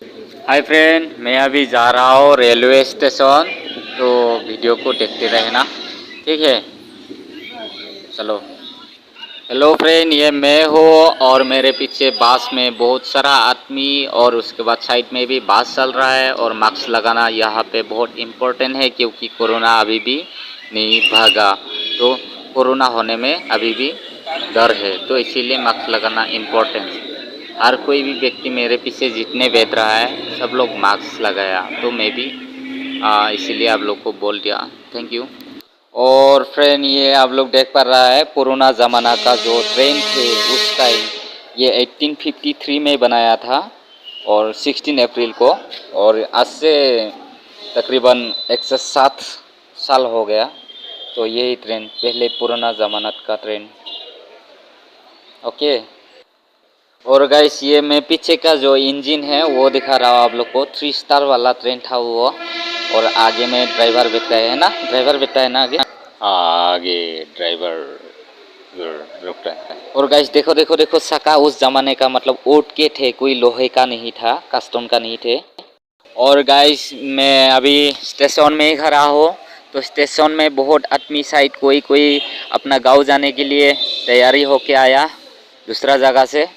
Hi friend, मैं अभी जा रहा हूँ रेलवे स्टेशन। तो वीडियो को देखते रहना, ठीक है। चलो। हेलो फ्रेंड, ये मैं हूँ और मेरे पीछे बस में बहुत सारा आदमी और उसके बाद साइड में भी बस चल रहा है। और मास्क लगाना यहाँ पे बहुत इम्पोर्टेंट है क्योंकि कोरोना अभी भी नहीं भागा। तो कोरोना होने में अभी भी डर है, तो इसीलिए मास्क लगाना इम्पोर्टेंट है। हर कोई भी व्यक्ति मेरे पीछे जितने बैठ रहा है सब लोग मास्क लगाया, तो मैं भी इसीलिए आप लोग को बोल दिया। Thank you. और फ्रेंड, ये आप लोग देख पा रहा है पुराना ज़माना का जो ट्रेन थे उस टाइम, ये 1853 में बनाया था और 16 अप्रैल को। और आज से तकरीबन 107 साल हो गया। तो यही ट्रेन पहले पुराना ज़माना का ट्रेन। ओके। और गाइस, ये मैं पीछे का जो इंजन है वो दिखा रहा हूँ आप लोग को। 3 स्टार वाला ट्रेन था वो। और आगे में ड्राइवर बैठा है ना, ड्राइवर बैठा है ना आगे। आगे ड्राइवर रुकता है। और गाइस देखो देखो देखो, सका उस जमाने का मतलब ऊँट के थे, कोई लोहे का नहीं था, कस्टम का नहीं थे। और गाइस, मैं अभी स्टेशन में ही खड़ा हूँ। तो स्टेशन में बहुत आदमी शायद कोई कोई अपना गांव जाने के लिए तैयारी होके आया दूसरा जगह से।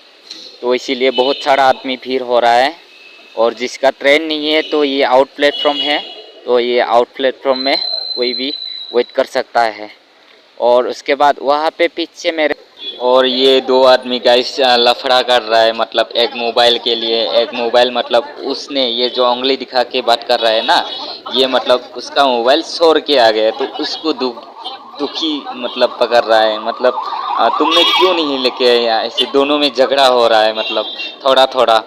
तो इसीलिए बहुत सारा आदमी भीड़ हो रहा है। और जिसका ट्रेन नहीं है तो ये आउट प्लेटफॉर्म है, तो ये आउट प्लेटफॉर्म में कोई भी वेट कर सकता है। और उसके बाद वहाँ पे पीछे मेरे और ये दो आदमी गाइस लफड़ा कर रहा है, मतलब एक मोबाइल के लिए। एक मोबाइल मतलब उसने ये जो उंगली दिखा के बात कर रहा है ना, ये मतलब उसका मोबाइल छोड़ के आ गया, तो उसको दुखी मतलब पकड़ रहा है। मतलब तुमने क्यों नहीं लेके आया, ऐसे दोनों में झगड़ा हो रहा है, मतलब थोड़ा थोड़ा।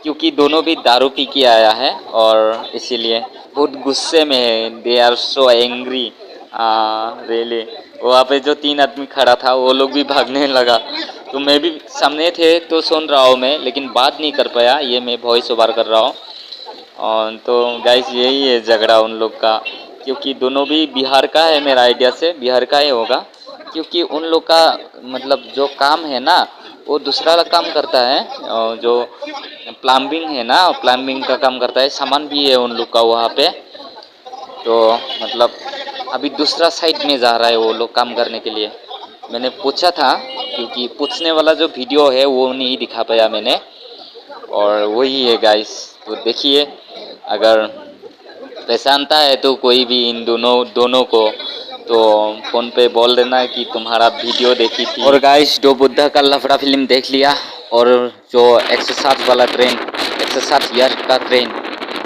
क्योंकि दोनों भी दारू पी के आया है और इसीलिए बहुत गुस्से में है। They are so angry really. वहाँ पे जो 3 आदमी खड़ा था वो लोग भी भागने लगा। तो मैं भी सामने थे तो सुन रहा हूँ मैं, लेकिन बात नहीं कर पाया। ये मैं वॉइस ओवर कर रहा हूँ। और तो गाइस यही है झगड़ा उन लोग का, क्योंकि दोनों भी बिहार का है, मेरा आइडिया से बिहार का ही होगा। क्योंकि उन लोग का मतलब जो काम है ना वो दूसरा वाला काम करता है। और जो प्लम्बिंग है ना, प्लम्बिंग का काम करता है, सामान भी है उन लोग का वहाँ पे। तो मतलब अभी दूसरा साइड में जा रहा है वो लोग काम करने के लिए। मैंने पूछा था, क्योंकि पूछने वाला जो वीडियो है वो नहीं दिखा पाया मैंने। और वही है गाइस। तो देखिए, अगर पहचानता है तो कोई भी इन दोनों दोनों को तो फ़ोन पे बोल देना कि तुम्हारा वीडियो देखी थी। और गाइस, दो बुद्धा का लफड़ा फिल्म देख लिया। और जो 107 वाला ट्रेन, 107 ईयर का ट्रेन,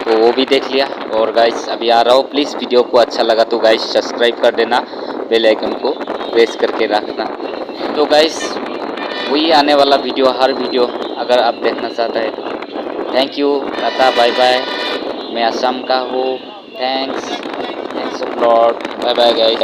तो वो भी देख लिया। और गाइस अभी आ रहा हूँ। प्लीज़ वीडियो को अच्छा लगा तो गाइस सब्सक्राइब कर देना, बेल आइकन को प्रेस करके रखना। तो गाइस वही आने वाला वीडियो, हर वीडियो अगर आप देखना चाहते हैं तो। Thank you, tata, bye bye. मैं असम का हूँ। Thanks a lot, bye bye guys.